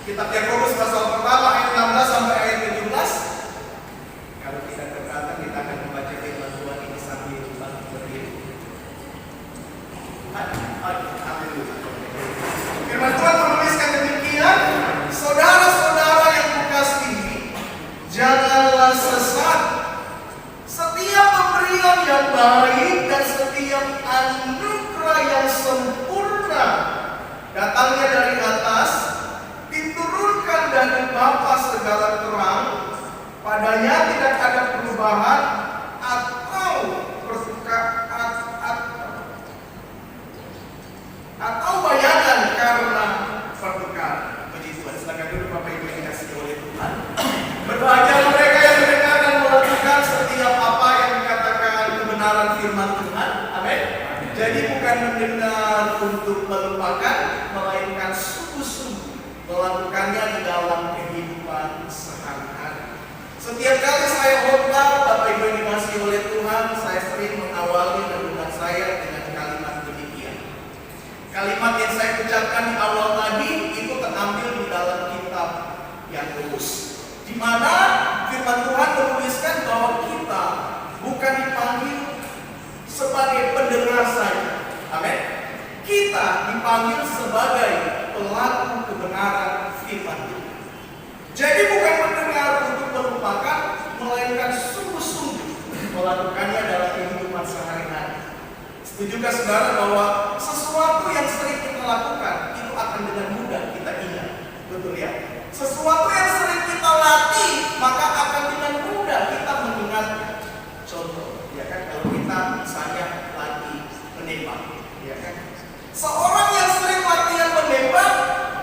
Kitab Yakobus pasal pertama ayat 16 sampai ayat 17. Kalau kita keberatan, kita akan membaca firman Tuhan ini sambil berdiri. Firman Tuhan menuliskan demikian, saudara-saudara yang kukasihi, janganlah sesat. Setiap pemberian yang baik dan setiap anugerah yang sempurna datangnya dari atas, diturunkan dari Bapa segala terang, padanya tidak ada perubahan atau Amin. Jadi bukan mendengar untuk melupakan, melainkan sungguh-sungguh melakukannya di dalam kehidupan sehari-hari. Setiap kali saya khotbah, Bapak Ibu yang dikasihi oleh Tuhan, saya sering mengawali renungan saya dengan kalimat demikian. Kalimat yang saya ucapkan di awal tadi itu terambil di dalam kitab Yakobus, di mana firman Tuhan menuliskan bahwa kita bukan dipanggil sebagai pendengar saja. Amin. Kita dipanggil sebagai pelaku kebenaran firman Tuhan. Jadi bukan mendengar untuk melupakan, melainkan sungguh-sungguh melakukannya dalam kehidupan sehari-hari. Setujukah saudara bahwa sesuatu yang sering kita lakukan itu akan dengan mudah kita ingat? Betul ya? Sesuatu yang sering kita latih maka akan dengan mudah kita mengingatnya. Contoh, ya kan, kalau kita misalnya latih menembak, ya kan? Seorang yang sering latihan menembak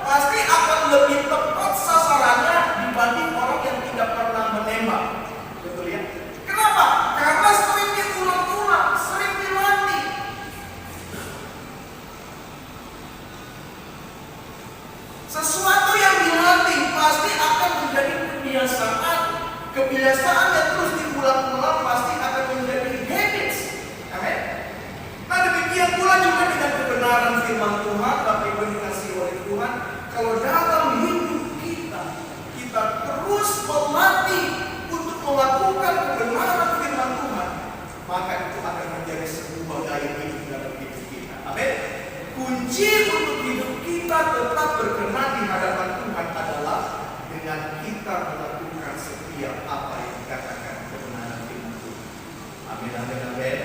pasti akan lebih tepat sasarannya dibanding orang yang tidak pernah menembak. Betul ya? Kenapa? Karena sering diulang-ulang, sering dilatih. Sesuatu yang dilatih pasti akan menjadi kebiasaan. Kebiasaan yang terus diulang-ulang pasti akan menjadi habits. Amin. Nah, demikian pula juga dengan kebenaran firman Tuhan. Bapak Ibu dikasihi oleh Tuhan, kalau dalam hidup kita terus melatih untuk melakukan kebenaran firman Tuhan, maka itu akan menjadi sebuah gaya hidup dalam hidup kita. Amin. Kunci untuk hidup kita tetap berkenan di hadapan Tuhan adalah dengan kita melakukan setiap apa yang dikatakan kebenaran firman Tuhan. Amin, amin, amin.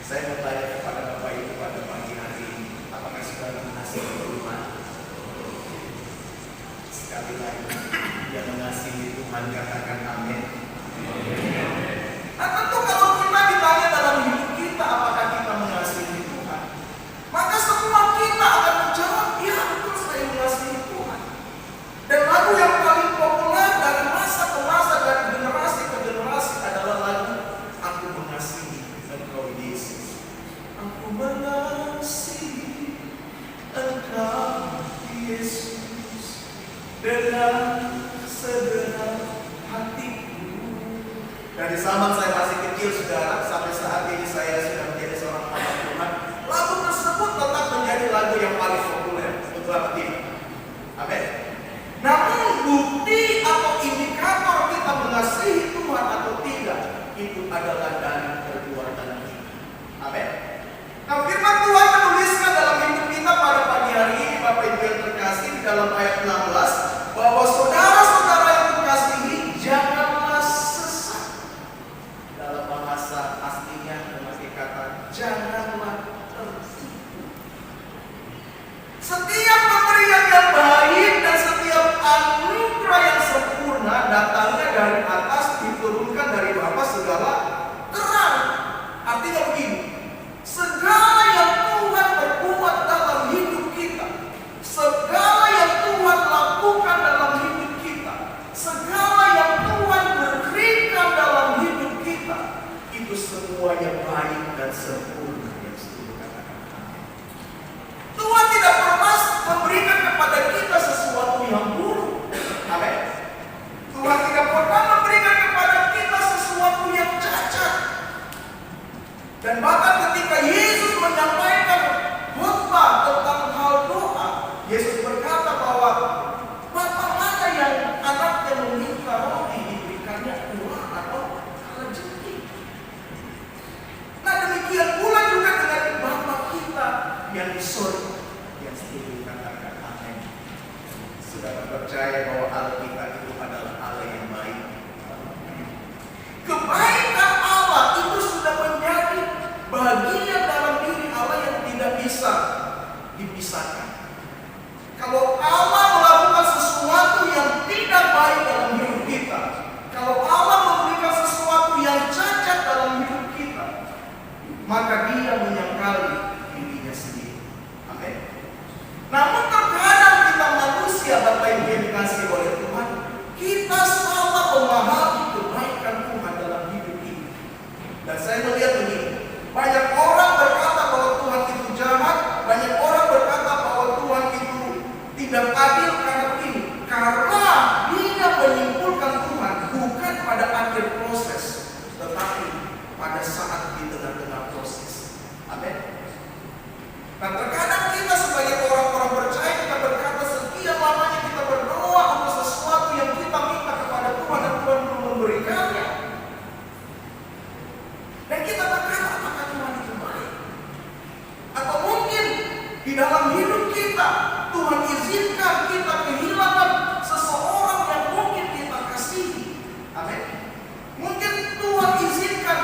Saya bertanya kepada Bapak Ibu pada pagi hari ini, apakah saudara mengasihi Tuhan? Sekali lagi, yang mengasihi Tuhan katakan amin. Nah, tentu kalau kita ditanya dalam hidup kita apakah kita mengasihi Tuhan, maka semua kita akan menjawab, ya betul, saya mengasihi Tuhan. Dan lagu yang paling populer dari masa ke masa, dari generasi ke generasi adalah lagu Aku Mengasihi Engkau Yesus. Aku mengasihi Engkau Yesus dengan segenap hatiku. Dari zaman saya masih kecil, saudara, sampai saat ini saya sudah menjadi seorang anak Tuhan, lagu tersebut tetap menjadi lagu yang paling populer. Betul apa tidak? Amin. Namun bukti atau indikator kita mengasihi Tuhan atau tidak, itu adalah dari perbuatan kita. Amin. Nah, firman Tuhan menuliskan dalam hidup kita pada pagi hari ini, Bapak Ibu yang terkasih, dalam ayat 16, bahwa saudara-saudara yang terkasihi, janganlah sesat. Dalam bahasa aslinya memakai kata janganlah tertipu. Setiap pemberian yang baik dan setiap anugerah yang sempurna datangnya dari atas, diturunkan dari Bapa segala terang. Artinya begini, segala yang Tuhan perbuat dalam hidup kita, segala yang Tuhan lakukan dalam hidup kita, segala yang Tuhan berikan dalam hidup kita, itu semuanya baik dan sempurna. Yang setuju katakan amin. Tuhan tidak pernah memberikan kepada kita sesuatu yang buruk. Amin. Tuhan tidak pernah memberikan kepada kita sesuatu yang cacat. Dan bahkan ketika Yesus menyampaikan khotbah tentang hal doa, Yesus berkata bahwa Bapa mana yang anaknya meminta roti diberikannya uang atau rezeki. Nah, demikian pula juga dengan Bapa kita yang di surga. Yang setuju katakan amin. Sudah percaya bahwa Allah kita itu adalah Allah yang baik. Kebaikan Allah itu sudah menjadi bagian dalam diri Allah yang tidak bisa dipisahkan. Kalau Allah melakukan sesuatu yang tidak baik dalam hidup kita, kalau Allah memberikan sesuatu yang cacat dalam hidup kita, maka Dia menyangkali dirinya sendiri. Amin. Namun terkadang kita manusia, Bapak Ibu yang dikasihi oleh Tuhan, kita salah memahami kebaikan Tuhan dalam hidup kita. Dan saya melihat begini, di tengah-tengah proses. Amin. Nah, terkadang kita sebagai orang-orang percaya, kita berkata sekian lamanya kita berdoa untuk sesuatu yang kita minta kepada Tuhan dan Tuhan belum memberikannya. Dan kita berkata, apakah Tuhan itu baik? Atau mungkin di dalam hidup kita Tuhan izinkan kita kehilangan seseorang yang mungkin kita kasihi. Amin. Mungkin Tuhan izinkan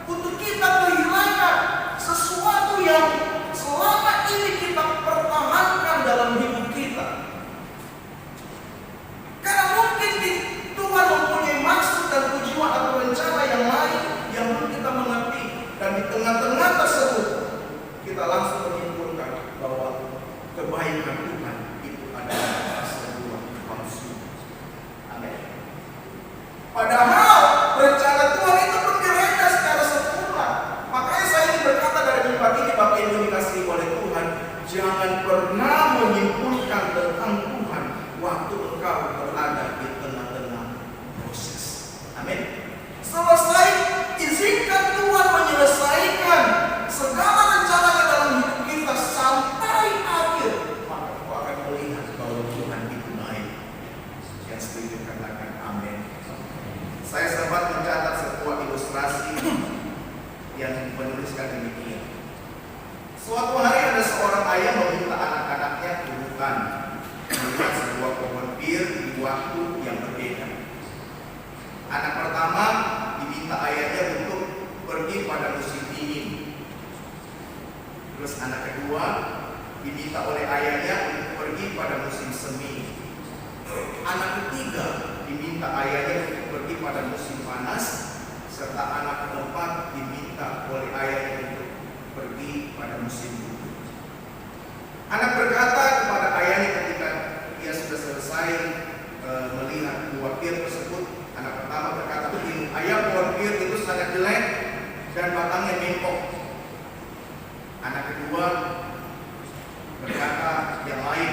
untuk kita kehilangan sesuatu yang selama ini kita pertahankan dalam hidup kita. Karena mungkin Tuhan mempunyai maksud dan tujuan atau rencana yang lain yang belum kita mengerti. Dan di tengah-tengah tersebut kita langsung menyimpulkan bahwa kebaikan Tuhan itu adalah sebuah palsu. Amin. Padahal rencana Tuhan itu berbeda secara sempurna. Makanya saya ingin berkata dari tempat ini, Bapak Ibu dikasihi oleh Tuhan, jangan pernah menyimpulkan tentang Tuhan waktu engkau berada di tengah-tengah proses. Amin. Selesai, izinkan Tuhan menyelesaikan segala rencananya dalam hidup kita sampai akhir, maka kau akan melihat bahwa Tuhan itu baik. Yang setuju katakan amin. Saya sempat mencatat sebuah ilustrasi yang menuliskan demikian. Suatu hari ada seorang ayah meminta anak-anaknya ke hutan melihat sebuah pohon bir di waktu yang berbeda. Anak pertama diminta ayahnya untuk pergi pada musim dingin. Terus anak kedua diminta oleh ayahnya untuk pergi pada musim semi. Anak ketiga diminta ayahnya untuk pergi pada musim panas, serta anak keempat diminta oleh ayahnya untuk pergi pada musim dingin. Anak berkata kepada ayahnya ketika dia sudah selesai melihat buah bir tersebut. Anak pertama berkata begini, ayah, buah bir itu sangat jelek dan batangnya bengkok. Anak kedua berkata yang lain,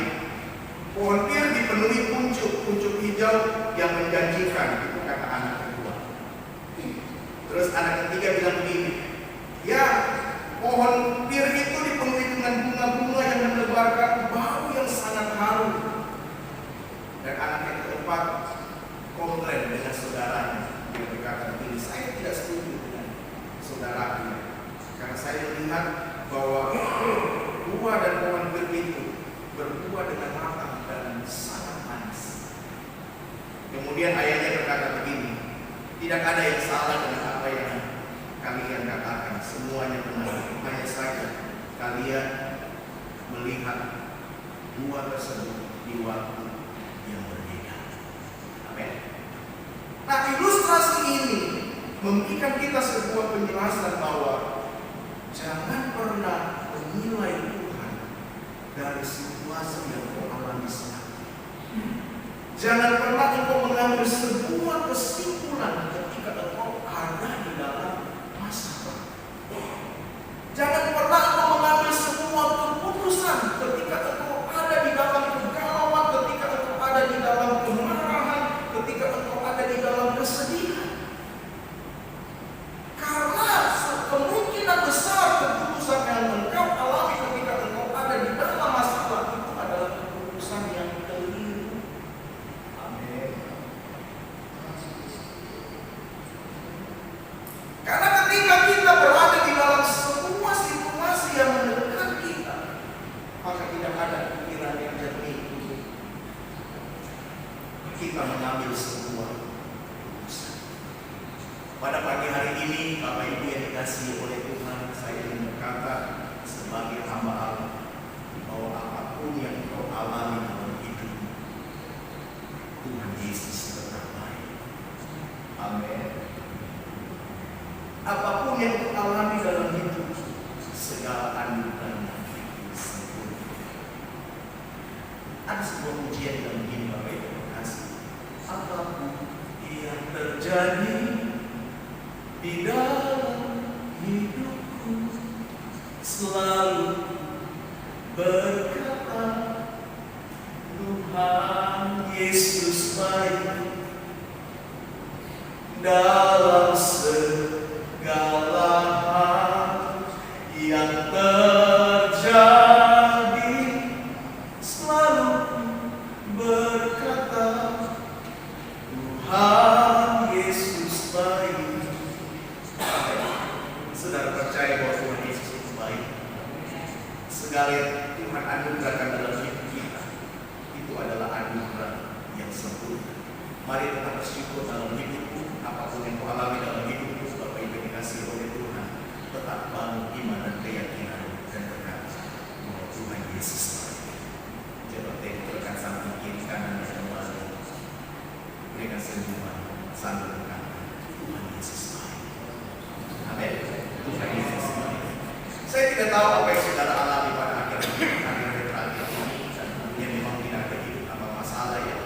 pohon bir dipenuhi kuncup hijau yang menjanjikan, itu kata anak kedua. Terus anak ketiga bilang begini, ya, pohon bir itu dipenuhi dengan bunga-bunga yang menebarkan bau yang sangat harum. Dan anak yang keempat komplain dengan saudaranya. Dia berkata begini, saya tidak setuju dengan saudaranya, karena saya melihat bahwa buah dan pohon bir itu berbuah dengan matang dan sangat manis. Kemudian ayahnya berkata begini, tidak ada yang salah dengan apa yang kalian katakan, semuanya benar. Hanya saja kalian melihat buah tersebut di waktu yang berbeda. Amin. Nah, ilustrasi ini memberikan kita sebuah penjelasan bahwa jangan pernah menilai Tuhan dari situasi yang kau alami saat ini. Jangan pernah engkau mengambil sebuah kesimpulan ketika engkau ada di dalam masalah. Jangan pernah engkau mengambil sebuah keputusan ketika engkau ada di dalam kegalauan, ketika engkau ada di dalam kemarahan, ketika engkau ada di dalam kesedihan. Karena kemungkinan besar keputusan yang engkau alami ketika engkau ada di dalam masalah itu adalah keputusan yang keliru. Amin. Karena ketika kita berada di dalam sebuah situasi yang mendekat kita, maka tidak ada pikiran yang jernih untuk kita mengambil sebuah keputusan. Pada pagi hari ini, Bapak Ibu yang dikasihi oleh Tuhan, saya ingin berkata sebagai hamba Allah bahwa apapun yang kau alami dalam hidup, Tuhan Yesus tetap baik. Amin. Apapun yang kau alami dalam hidup, segala anugerahnya sempurna. Ada sebuah pujian dalam ini, Bapak Ibu kasih. Apapun yang terjadi di dalam hidupku, selalu berkata Tuhan Yesus baik dalam segala hal. percaya bahwa Tuhan Yesus itu baik. Segala yang Tuhan anugerahkan dalam hidup kita itu adalah anugerah yang sempurna. Mari tetap bersyukur dalam hidupku, apapun yang kau alami dalam hidupku, Bapak Ibu dikasih oleh Tuhan, tetap bangun iman dan keyakinan dan berkata bahwa Tuhan Yesus baik. Coba tempelkan samping kiri kanan dan kembali, berikan senyuman sambil berkata Tuhan Yesus baik. Amin. Tuhan Yesus baik. Saya tidak tahu apa yang saudara alami pada akhir terakhir ini, dan mungkin memang tidak ada hidup apa masalah ya.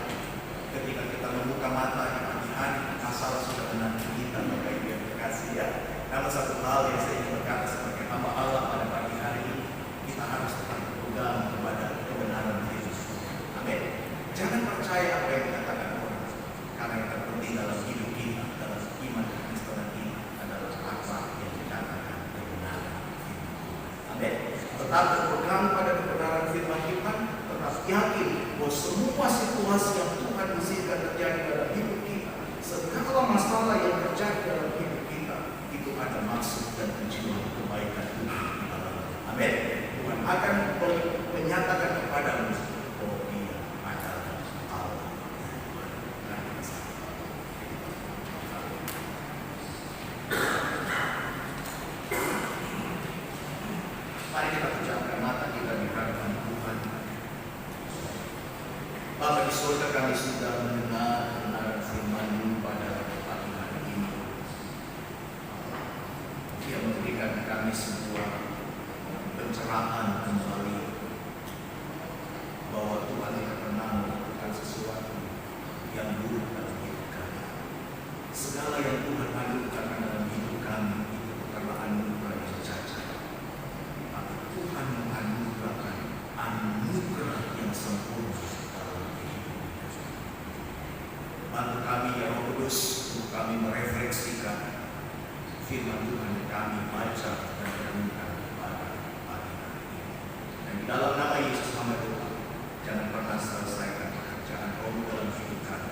Ketika kita membuka mata di pagi hari, masalah sudah menanti kita, Bapak Ibu yang terkasih ya. Namun satu hal yang saya ingin berkata sebagai hamba Allah pada pagi hari ini, kita harus tetap berpegang kepada kebenaran Yesus. Amin. Jangan percaya apa yang dikatakan orang, karena yang terpenting dalam hidup kita, dalam iman dan Kristenan kita adalah apa yang dikatakan kebenaran. Amin. Tetap berpegang pada kebenaran firman Tuhan, tetap yakin bahwa semua situasi yang Tuhan izinkan terjadi dalam hidup kita, segala masalah yang terjadi dalam hidup kita, itu ada maksud dan tujuan kebaikan Tuhan di dalamnya. Amin. Tuhan akan menyatakan kepadamu bahwa Dia adalah Allah. Mari kita pejamkan mata kita di hadapan Tuhan. Bapa di surga, kami sudah mendengar kebenaran firman-Mu pada pagi hari ini. Dia memberikan kami sebuah pencerahan kembali bahwa Tuhan tidak pernah melakukan sesuatu yang buruk dalam hidup kami. Segala yang Tuhan anugerahkan dalam hidup kami itu bukanlah anugerah yang cacat. Tuhan menganugerahkan anugerah yang sempurna dalam hidup kita. Bantu kami ya Roh Kudus untuk kami merefleksikan firman Tuhan yang kami baca dan renungkan pada pagi hari ini. Dan di dalam nama Yesus kami doa, jangan pernah selesaikan pekerjaan Roh dalam hidup kami.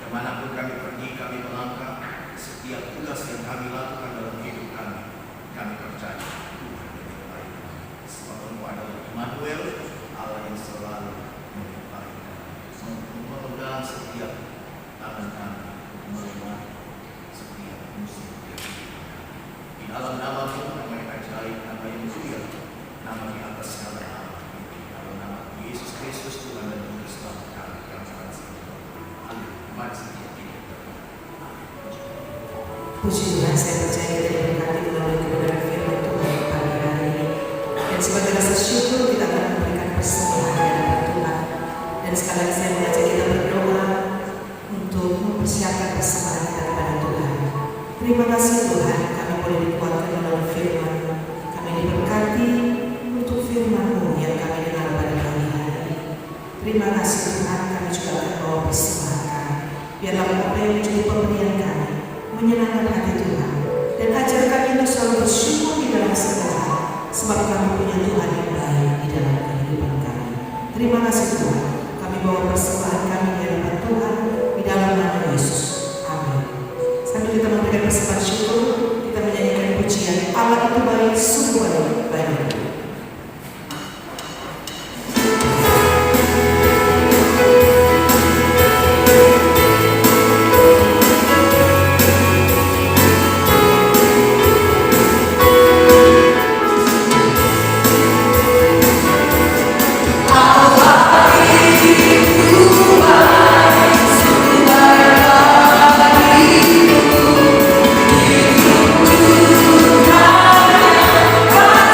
Kemanapun kami pergi, kami melangkah, setiap tugas yang kami lakukan dalam hidup kami percaya Tuhan menyertai kami. Sebab Engkau adalah Immanuel, Allah yang selalu menyertai kami. Memegang setiap tangan kami untuk melewati setiap musim yang di dalam nama-Mu, nama yang ajaib, nama yang mulia, nama di atas segala nama. Di dalam nama Yesus Kristus Tuhan dan Juru Selamat kami akan selalu. Amin. Mari setiap kita berdoa. Puji Tuhan, saya percaya dan berkati melalui kebenaran firman Tuhan pagi hari ini. Dan sebagai rasa syukur kita akan memberikan persembahan kepada Tuhan. Dan sekali lagi saya mengajak kita berdoa untuk mempersiapkan persembahan kita kepada Tuhan. Terima kasih Tuhan, kami boleh dikuatkan melalui firman. Kami diberkati untuk firman-Mu yang kami dengar pada pagi hari ini. Terima kasih Tuhan, kami juga akan bawa persembahan kami. Biarlah apa yang menjadi pemberian kami menyenangkan hati Tuhan, dan ajar kami untuk selalu bersyukur di dalam segala hal, sebab kami punya Tuhan yang baik di dalam kehidupan kami. Terima kasih Tuhan, kami bawa persembahan kami di hadapan Tuhan di dalam nama Yesus. Amin. Sambil kita memberikan persembahan syukur, kita menyanyikan pujian Allah itu baik, sungguh baik, baik. God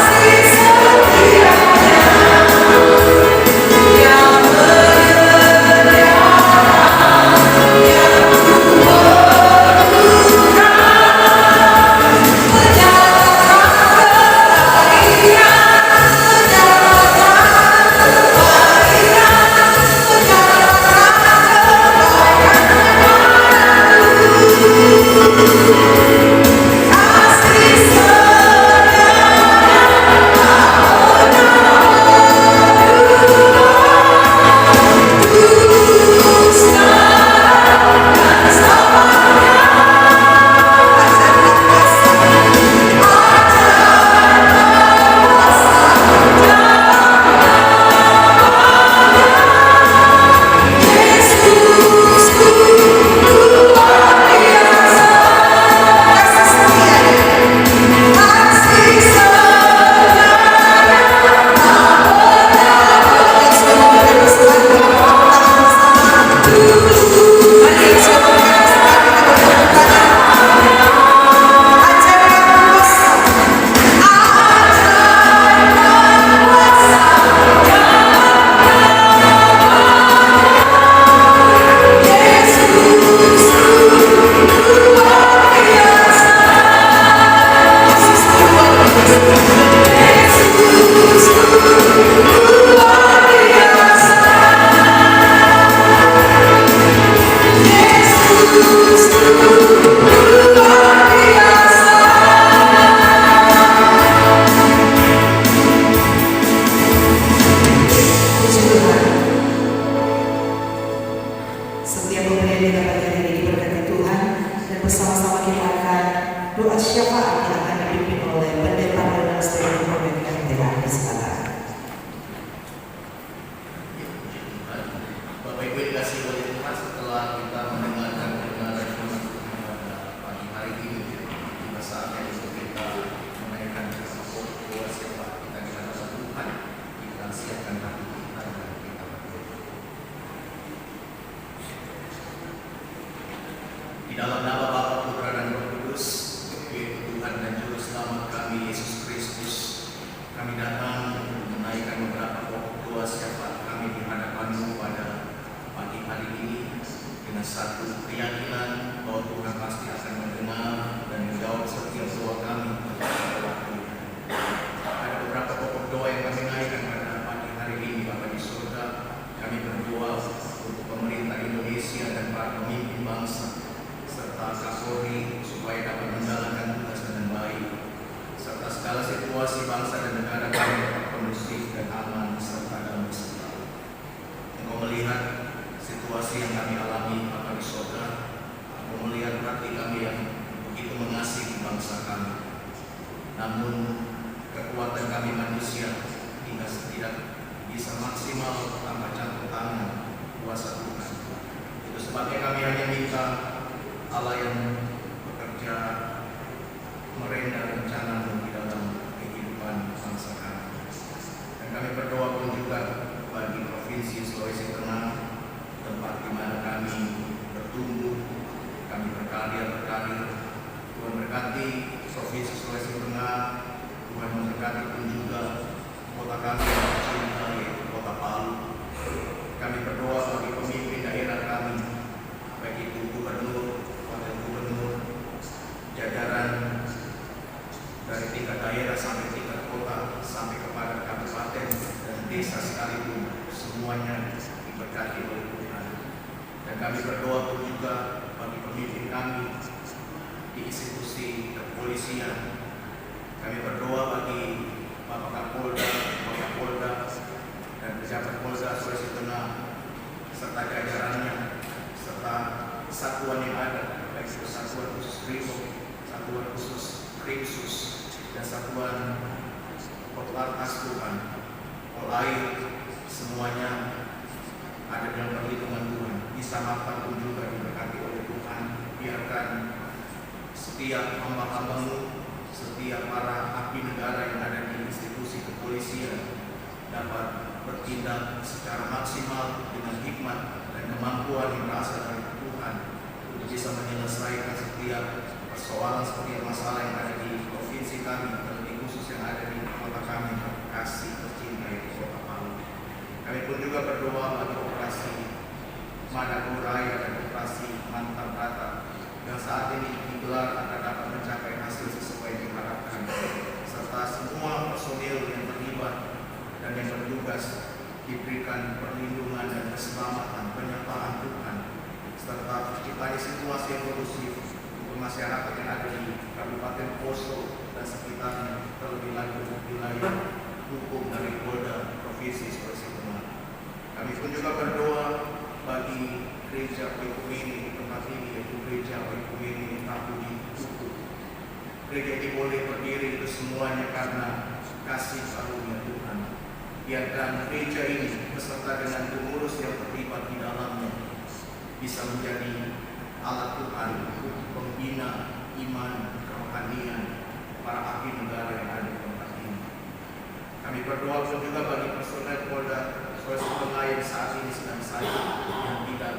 situasi bangsa dan negara kami tetap kondusif dan aman serta damai sejahtera. Engkau melihat situasi yang kami alami, Bapa di Sorga. Engkau melihat hati kami yang begitu mengasihi bangsa kami. Namun kekuatan kami manusia hingga tidak bisa maksimal tanpa campur tangan kuasa Tuhan. Itu sebabnya kami hanya minta Allah yang bekerja merenda rencana-Mu di dalam kehidupan bangsa kami. Dan kami berdoa pun juga bagi Provinsi Sulawesi Tengah, tempat di mana kami bertumbuh, kami berkarya. Tuhan berkati Provinsi Sulawesi Tengah, Tuhan memberkati pun juga kota kami yang tercinta, yaitu Kota Palu. Kami berdoa bagi pemimpin daerah kami, baik itu gubernur, wakil gubernur, jajaran dari tingkat daerah sampai tingkat kota, sampai kepada kabupaten dan desa sekalipun, semuanya diberkati oleh Tuhan. Dan kami berdoa pun juga bagi pemimpin kami di institusi kepolisian. Kami berdoa bagi Bapak Kapolda, Bapak Polda, dan pejabat Polda Sulawesi Tengah, serta jajarannya, serta satuan yang ada, baik itu satuan khusus Brimob, satuan khusus Krimsus, dan satuan Korlantas Tuhan, Polair, semuanya ada dalam perlindungan Tuhan. Bisa makan pun juga diberkati oleh Tuhan. Biarkan setiap hamba-hamba-Mu, setiap para abdi negara yang ada di institusi kepolisian dapat bertindak secara maksimal dengan hikmat dan kemampuan yang berasal dari Tuhan untuk bisa menyelesaikan setiap persoalan, setiap masalah yang ada di provinsi kami, terlebih khusus yang ada di kota kami, kasih tercinta yaitu Kota Palu. Kami pun juga berdoa bagi operasi Madagoraya Raya dan operasi Mantap Rata yang saat ini digelar agar dapat mencapai hasil sesuai yang diharapkan, serta semua personil yang terlibat dan yang bertugas diberikan perlindungan dan keselamatan, penyertaan Tuhan, serta terciptanya situasi yang kondusif untuk masyarakat yang ada di Kabupaten Poso dan sekitarnya, terlebih lagi untuk wilayah hukum dari Polda Provinsi Sulawesi Tengah. Kami pun juga berdoa bagi gereja Oikumene di tempat ini, yaitu gereja Oikumene Kapudi Tuku. Gereja ini boleh berdiri itu semuanya karena kasih karunia Tuhan. Biarkan gereja ini beserta dengan pengurus yang terlibat di dalamnya bisa menjadi alat Tuhan untuk pembina iman kerohanian para abdi negara yang ada di tempat ini. Kami berdoa juga bagi personel Polda Sulawesi Tengah yang saat ini sedang sakit, yang tidak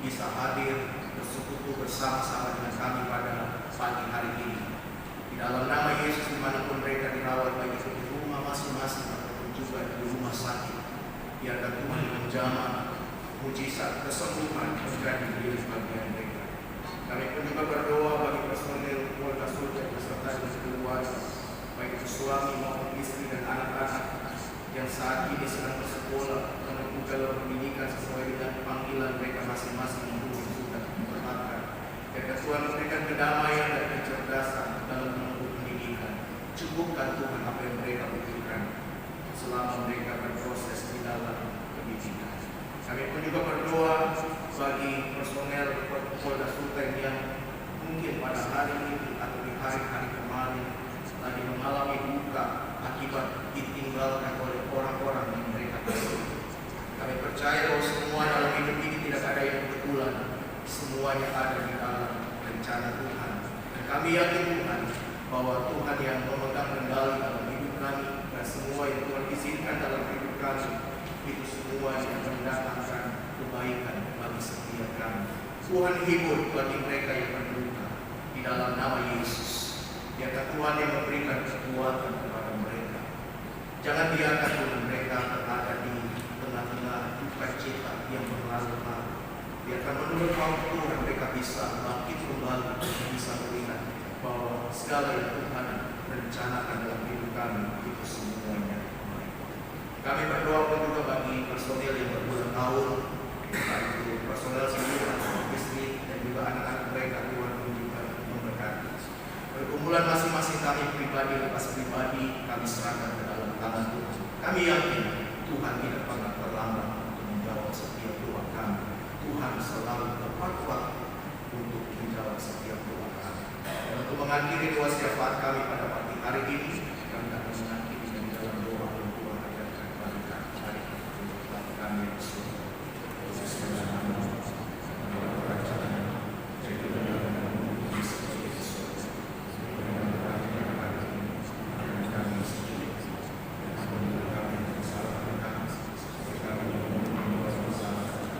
bisa hadir bersekutu bersama-sama dengan kami pada pagi hari ini. Di dalam nama Yesus, dimanapun mereka dirawat, baik itu di rumah masing-masing ataupun juga di rumah sakit, biarkan Tuhan menjamah mujizat kesembuhan terjadi di bagian mereka. Kami pun juga berdoa bagi personil Polda Sulawesi beserta dengan keluarga, baik itu suami maupun istri dan anak-anak yang saat ini sedang bersekolah menempuh jalur pendidikan sesuai dengan panggilan mereka masing-masing yang Tuhan sudah menetapkan. Biarkan Tuhan memberikan kedamaian dan kecerdasan dalam menempuh pendidikan. Cukupkan Tuhan apa yang mereka butuhkan selama mereka berproses di dalam pendidikan. Kami pun juga berdoa bagi personel Polda Sulteng yang mungkin pada hari ini atau di hari-hari kemarin lagi mengalami duka akibat ditinggalkan oleh orang-orang yang mereka kasih. Kami percaya bahwa semua dalam hidup ini tidak ada yang kebetulan, semuanya ada di dalam rencana Tuhan. Dan kami yakin Tuhan bahwa Tuhan yang memegang kendali dalam hidup kami, dan semua yang Tuhan izinkan dalam hidup kami itu semua yang mendatangkan kebaikan bagi setiap kami. Tuhan hibur bagi mereka yang berduka di dalam nama Yesus. Biarkan Tuhan yang memberikan kekuatan kepada mereka. Jangan biarkan Tuhan mereka berada di tengah-tengah duka cita yang berlalu-lalu. Biarkan menurut waktu Tuhan mereka bisa bangkit kembali dan bisa melihat bahwa segala yang Tuhan rencanakan dalam hidup kami itu semuanya baik. Kami berdoa pun juga bagi personil yang berbulan-tahun, yaitu personel semua, istri dan juga anak-anak mereka. Tuhan pun juga memberkati. Pergumulan masing-masing kami pribadi pribadi lepas pribadi kami serahkan ke dalam tangan Tuhan. Kami yakin Tuhan tidak pernah terlambat untuk menjawab setiap doa kami. Tuhan selalu tepat waktu untuk menjawab setiap doa kami. Dan untuk mengakhiri doa syafaat kami pada pagi hari ini, kami akan mengakhiri dengan dalam doa yang Tuhan ajarkan kepada kami. Mari kita tunduk Bapa kami yang di surga. Khusus dengan nama kerajaan, jadi benar di seperti di surga. Dan kami sendiri, dan kami yang kesalahan kami, seperti kami yang membuat kesalahan kami.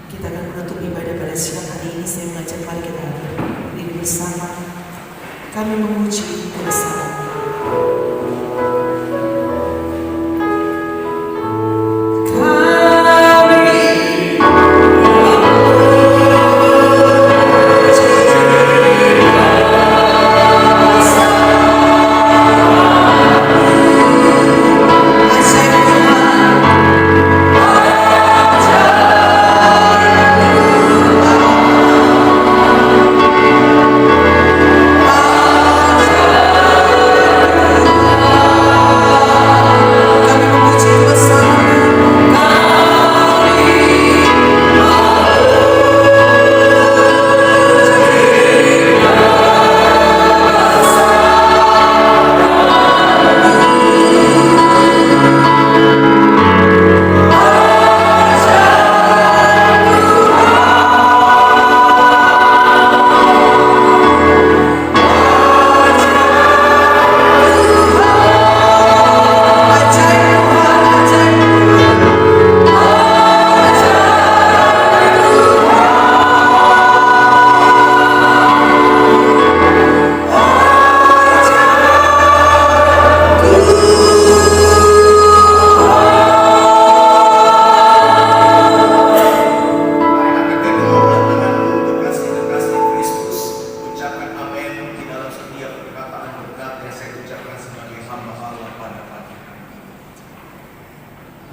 Kita akan menutup ibadah pada siang hari ini. Saya mengajak mari kita berdiri bersama. Kami memuji bersama.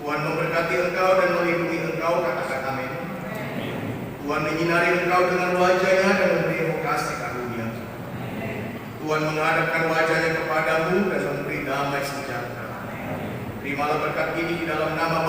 Tuhan memberkati engkau dan melindungi engkau, katakan amin. Tuhan menyinari engkau dengan wajah-Nya dan memberi kasih karunia. Tuhan menghadapkan wajah-Nya kepadamu dan memberi damai sejahtera. Terimalah berkat ini di dalam nama